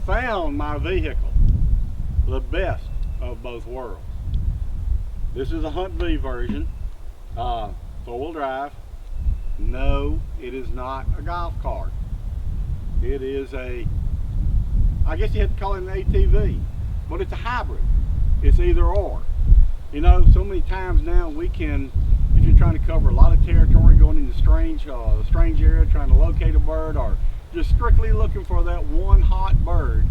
found my vehicle, the best of both worlds. This is a HuntVe version, four-wheel drive. No, it is not a golf cart. It is I guess you have to call it an ATV, but it's a hybrid. It's either or. You know, so many times now we can, if you're trying to cover a lot of territory, going into strange area, trying to locate a bird, or just strictly looking for that one hot bird,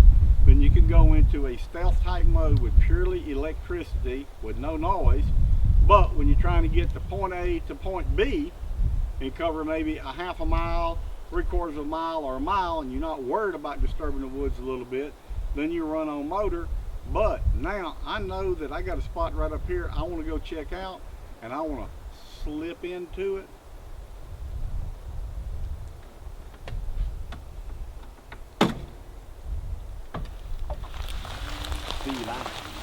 then you can go into a stealth type mode with purely electricity with no noise. But when you're trying to get to point A to point B and cover maybe a half a mile, 3/4 of a mile, or a mile, and you're not worried about disturbing the woods a little bit, then you run on motor. But now I know that I got a spot right up here I want to go check out, and I want to slip into it. See you later.